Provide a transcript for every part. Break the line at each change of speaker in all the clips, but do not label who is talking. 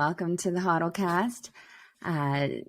welcome to the Hodlcast.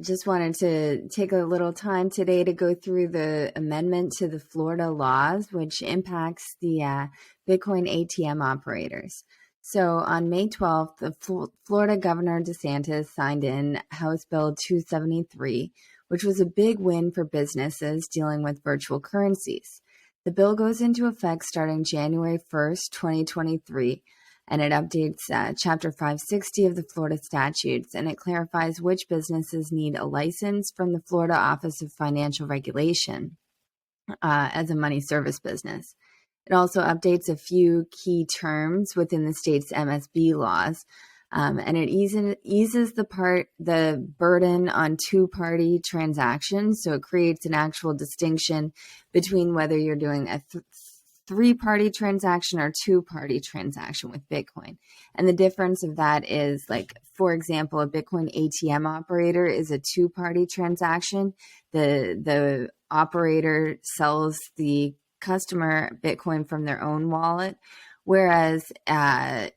Just wanted to take a little time today to go through the amendment to the Florida laws, which impacts the Bitcoin ATM operators. So on May 12th, the Florida Governor DeSantis signed in House Bill 273, which was a big win for businesses dealing with virtual currencies. The bill goes into effect starting January 1st, 2023, and it updates Chapter 560 of the Florida statutes, and it clarifies which businesses need a license from the Florida Office of Financial Regulation as a money service business. It also updates a few key terms within the state's MSB laws, and it eases the burden on two-party transactions. So it creates an actual distinction between whether you're doing a three-party transaction or two-party transaction with Bitcoin. And the difference of that is, like, for example, a Bitcoin ATM operator is a two-party transaction. The operator sells the customer Bitcoin from their own wallet, whereas a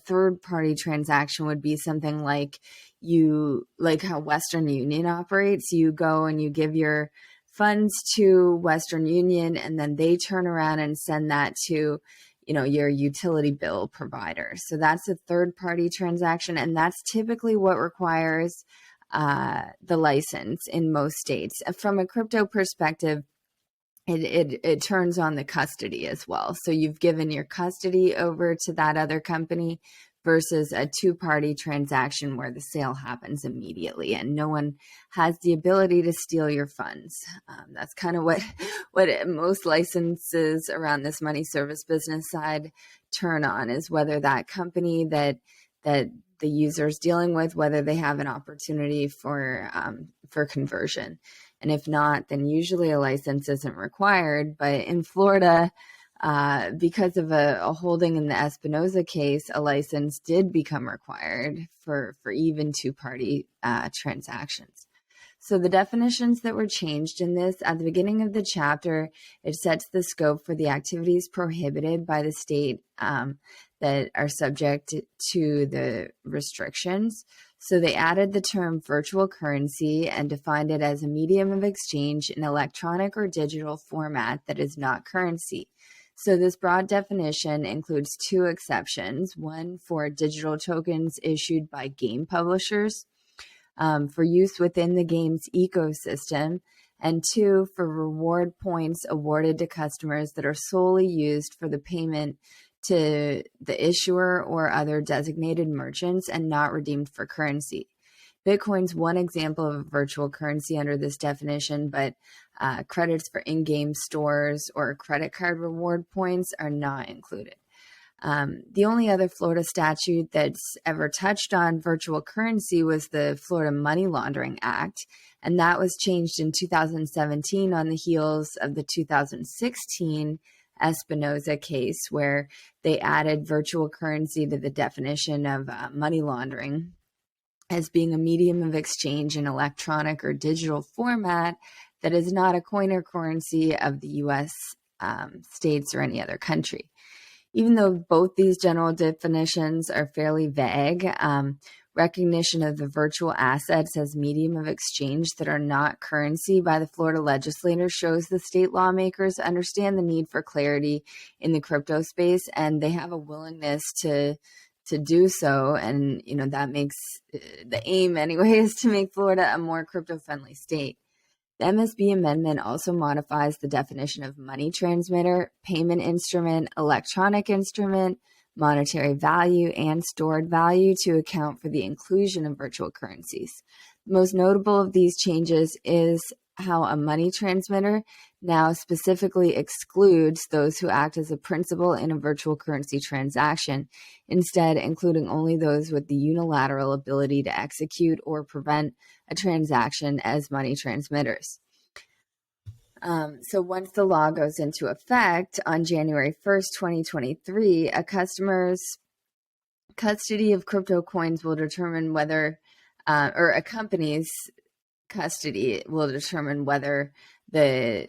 third-party transaction would be something like how Western Union operates. You go and you give your funds to Western Union, and then they turn around and send that to, your utility bill provider. So that's a third-party transaction, and that's typically what requires the license in most states. From a crypto perspective, it turns on the custody as well. So you've given your custody over to that other company versus a two-party transaction where the sale happens immediately and no one has the ability to steal your funds. That's kind of what most licenses around this money service business side turn on, is whether that company that the user is dealing with, whether they have an opportunity for conversion. And if not, then usually a license isn't required. But in Florida, because of a holding in the Spinoza case, a license did become required for even two-party transactions. So the definitions that were changed in this, at the beginning of the chapter, it sets the scope for the activities prohibited by the state that are subject to the restrictions. So they added the term virtual currency and defined it as a medium of exchange in electronic or digital format that is not currency. So this broad definition includes two exceptions: one for digital tokens issued by game publishers for use within the game's ecosystem, and two for reward points awarded to customers that are solely used for the payment to the issuer or other designated merchants and not redeemed for currency. Bitcoin's one example of a virtual currency under this definition, but credits for in-game stores or credit card reward points are not included. The only other Florida statute that's ever touched on virtual currency was the Florida Money Laundering Act, and that was changed in 2017 on the heels of the 2016 Spinoza case, where they added virtual currency to the definition of money laundering as being a medium of exchange in electronic or digital format that is not a coin or currency of the U.S. States or any other country. Even though both these general definitions are fairly vague, recognition of the virtual assets as medium of exchange that are not currency by the Florida legislature shows the state lawmakers understand the need for clarity in the crypto space, and they have a willingness to do so. And, that makes the aim anyway is to make Florida a more crypto-friendly state. The MSB amendment also modifies the definition of money transmitter, payment instrument, electronic instrument, monetary value, and stored value to account for the inclusion of virtual currencies. The most notable of these changes is how a money transmitter now specifically excludes those who act as a principal in a virtual currency transaction, instead including only those with the unilateral ability to execute or prevent a transaction as money transmitters. So once the law goes into effect on January 1st, 2023, a customer's custody of crypto coins will determine whether, or a company's custody will determine whether the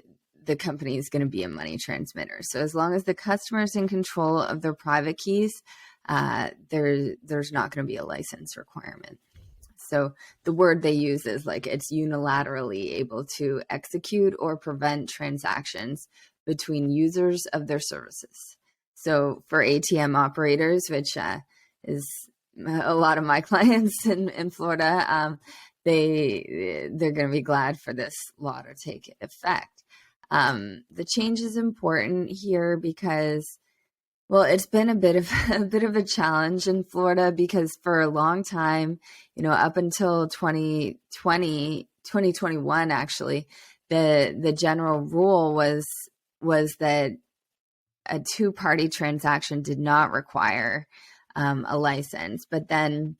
company is going to be a money transmitter. So as long as the customer is in control of their private keys, there's not going to be a license requirement. So the word they use is like it's unilaterally able to execute or prevent transactions between users of their services. So for ATM operators, which is a lot of my clients in Florida, they're going to be glad for this law to take effect. The change is important here because, well, it's been a bit of a challenge in Florida because for a long time, up until 2021, actually, the general rule was that a two-party transaction did not require a license. But then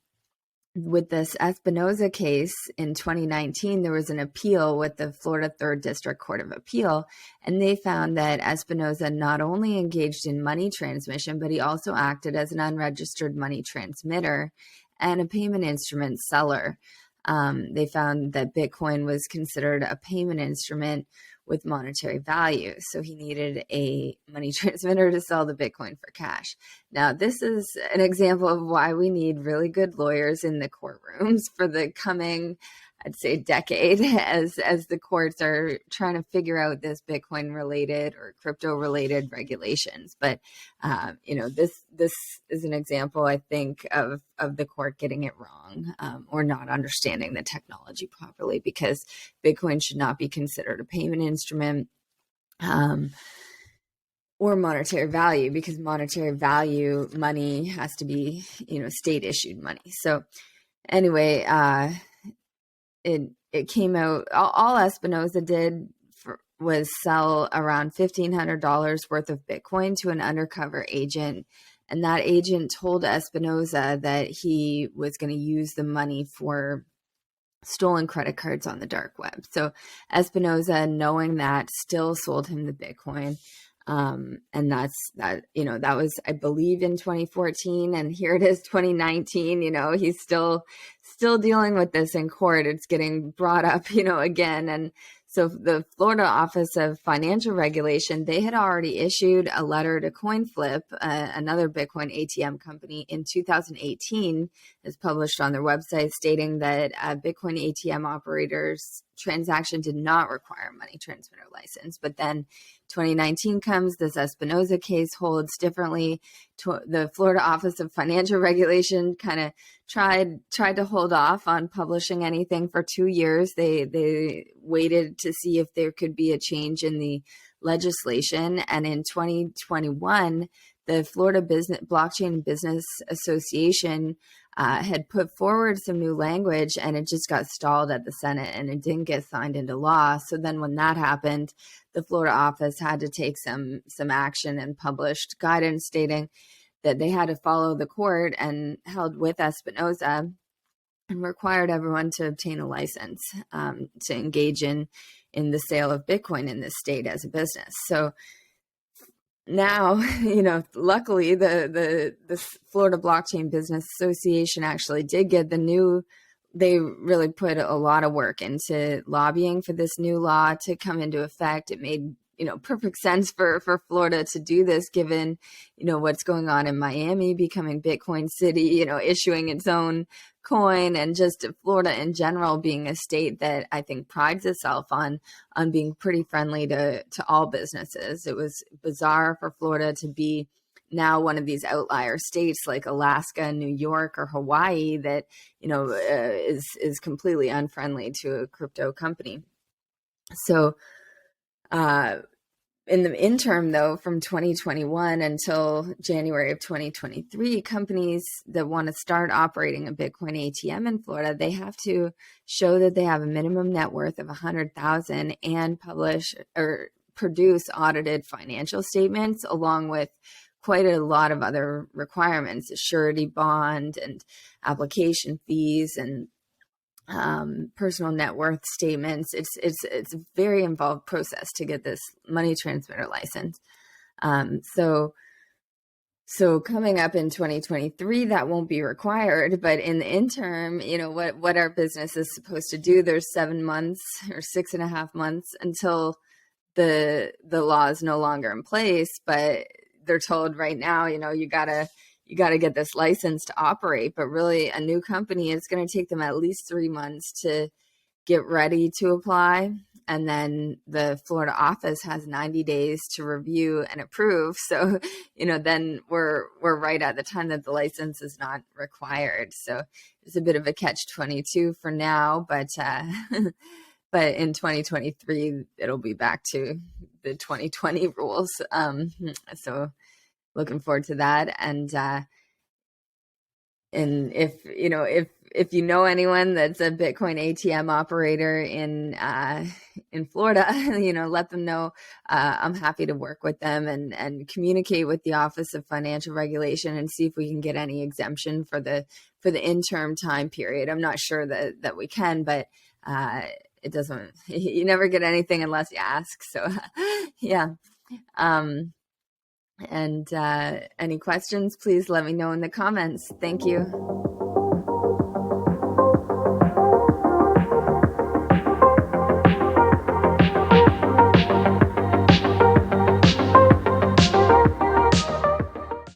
with this Spinoza case in 2019, there was an appeal with the Florida 3rd District Court of Appeal, and they found that Spinoza not only engaged in money transmission, but he also acted as an unregistered money transmitter and a payment instrument seller. They found that Bitcoin was considered a payment instrument with monetary value. So he needed a money transmitter to sell the Bitcoin for cash. Now, this is an example of why we need really good lawyers in the courtrooms for the coming, I'd say, decade as the courts are trying to figure out this Bitcoin related or crypto related regulations. But, this is an example, I think, of the court getting it wrong or not understanding the technology properly, because Bitcoin should not be considered a payment instrument or monetary value, because monetary value money has to be, state issued money. So anyway, it came out, all Espinoza did was sell around $1,500 worth of Bitcoin to an undercover agent. And that agent told Espinoza that he was going to use the money for stolen credit cards on the dark web. So Espinoza, knowing that, still sold him the Bitcoin. And that was, I believe, in 2014, and here it is 2019, he's still dealing with this in court. It's getting brought up, again. And so the Florida Office of Financial Regulation, they had already issued a letter to CoinFlip, another Bitcoin ATM company, in 2018, as published on their website, stating that Bitcoin ATM operators' transaction did not require a money transmitter license. But then 2019 comes, this Espinoza case holds differently. The Florida Office of Financial Regulation kind of tried to hold off on publishing anything for 2 years. They waited to see if there could be a change in the legislation. And in 2021, the Florida Blockchain Business Association had put forward some new language, and it just got stalled at the Senate and it didn't get signed into law. So then when that happened, the Florida office had to take some action and published guidance stating that they had to follow the court, and held with Espinoza and required everyone to obtain a license to engage in the sale of Bitcoin in this state as a business. So now, luckily the Florida Blockchain Business Association actually did get they really put a lot of work into lobbying for this new law to come into effect. It made, perfect sense for Florida to do this, given, what's going on in Miami, becoming Bitcoin City, issuing its own coin, and just Florida in general being a state that I think prides itself on being pretty friendly to all businesses. It was bizarre for Florida to be now one of these outlier states like Alaska, New York, or Hawaii that, is completely unfriendly to a crypto company. So, in the interim, though, from 2021 until January of 2023, companies that want to start operating a Bitcoin ATM in Florida, they have to show that they have a minimum net worth of $100,000 and publish or produce audited financial statements, along with quite a lot of other requirements, a surety bond and application fees and personal net worth statements. It's a very involved process to get this money transmitter license. So coming up in 2023, that won't be required. But in the interim, what our business is supposed to do, there's 7 months or 6.5 months until the law is no longer in place. But they're told right now, you gotta you got to get this license to operate. But really, a new company, is going to take them at least 3 months to get ready to apply. And then the Florida office has 90 days to review and approve. So, then we're right at the time that the license is not required. So it's a bit of a catch-22 for now, but but in 2023, it'll be back to the 2020 rules. So looking forward to that. And if you know anyone that's a Bitcoin ATM operator in Florida, let them know. I'm happy to work with them and communicate with the Office of Financial Regulation and see if we can get any exemption for the interim time period. I'm not sure that we can, but it doesn't. You never get anything unless you ask. So yeah. And any questions, please let me know in the comments. Thank you.